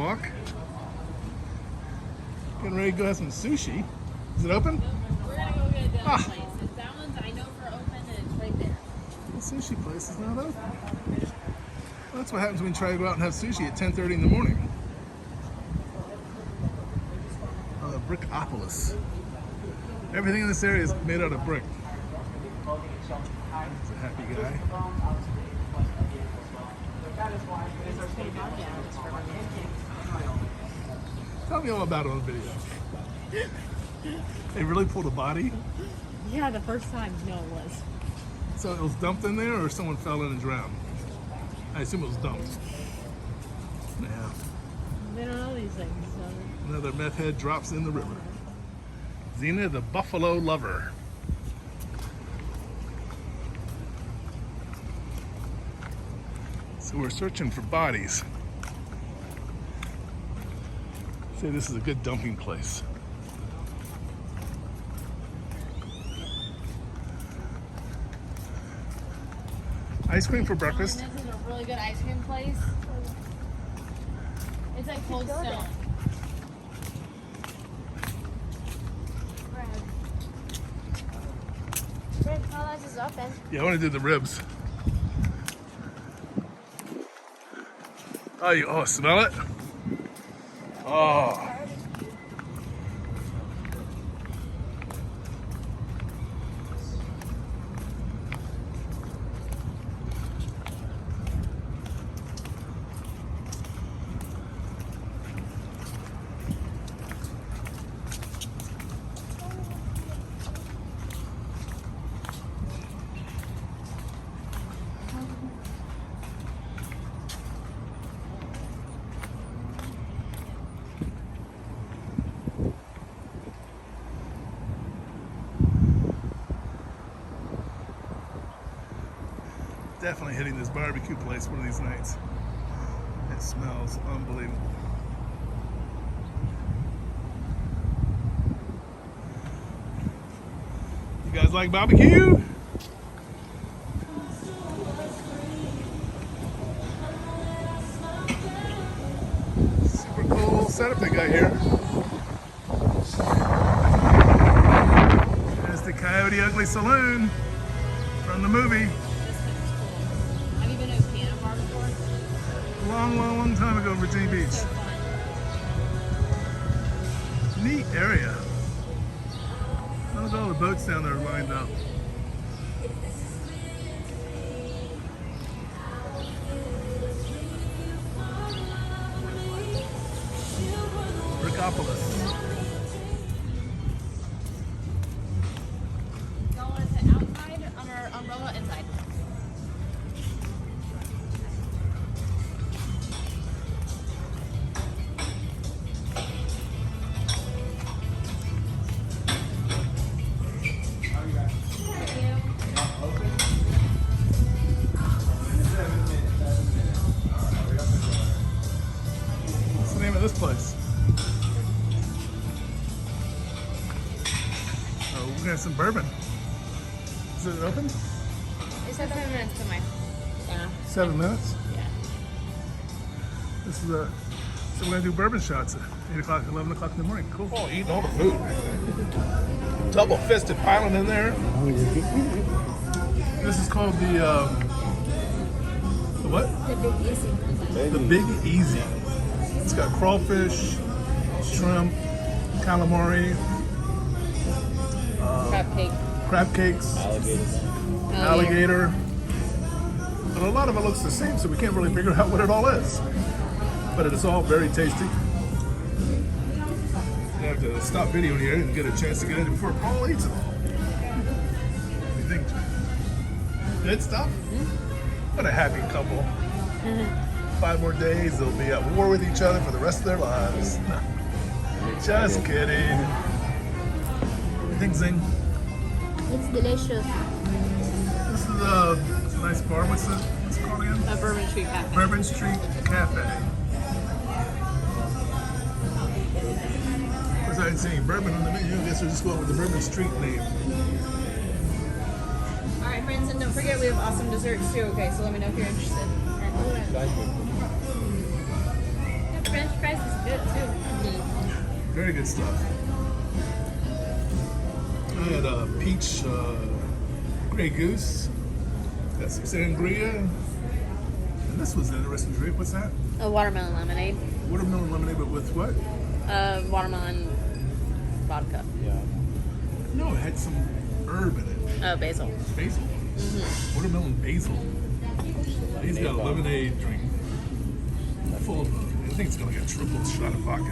walk. Getting ready to go have some sushi. Is it open? We're gonna go get the other place. That one's I know for open and it's right there. The sushi place is not open. Well, that's what happens when you try to go out and have sushi at 10:30 in the morning. Brickopolis. Everything in this area is made out of brick. He's a happy guy. Tell me all about it on the video. They really pulled a body? Yeah, the first time. No, it was. So it was dumped in there or someone fell in and drowned? I assume it was dumped. Yeah. They don't know these things. So. Another meth head drops in the river. Xena the Buffalo Lover. So we're searching for bodies. Say this is a good dumping place. Ice cream for breakfast. This is a really good ice cream place. It's like Cold Stone. How is open? Yeah, I want to do the ribs. Oh, smell it? Oh. Definitely hitting this barbecue place one of these nights. It smells unbelievable. You guys like barbecue? Super cool setup they got here. There's the Coyote Ugly Saloon from the movie. Long time ago in Virginia Beach. So fun. Neat area. Look at all the boats down there lined up. Brickopolis. Y'all want to sit outside on our umbrella inside? What's the name of this place? Oh, we're gonna have some bourbon. Is it open? It's 7 minutes to my. Yeah. 7 minutes? Yeah. This is a. So we're gonna do bourbon shots at 8 o'clock, 11 o'clock in the morning. Cool. Oh, eating all the food. Double fisted piling in there. This is called the what? The Big Easy. The Big Easy. It's got crawfish, shrimp, calamari, crab cakes, alligator. But a lot of it looks the same, so we can't really figure out what it all is. But it is all very tasty. I have to stop videoing here and get a chance to get in before Paul eats it all. What do you think? Good stuff? What a happy couple. 5 more days, they'll be at war with each other for the rest of their lives. Just kidding. What do you think, Zing? It's delicious. This is a nice bar. What's it called again? Bourbon Street Cafe. Bourbon Street Cafe. Of course, I didn't see any bourbon on the menu. I guess we're just going with the Bourbon Street name. All right, friends, and don't forget we have awesome desserts too. Okay, so let me know if you're interested. French fries is good too. Very good stuff. I had a peach Grey Goose. Got some sangria. And this was an interesting drink. What's that? A watermelon lemonade. Watermelon lemonade, but with what? Watermelon vodka. Yeah. No, it had some herb in it. Oh, basil. Basil. Watermelon basil. He's got a lemonade drink full of, I think it's gonna get triple shot of vodka.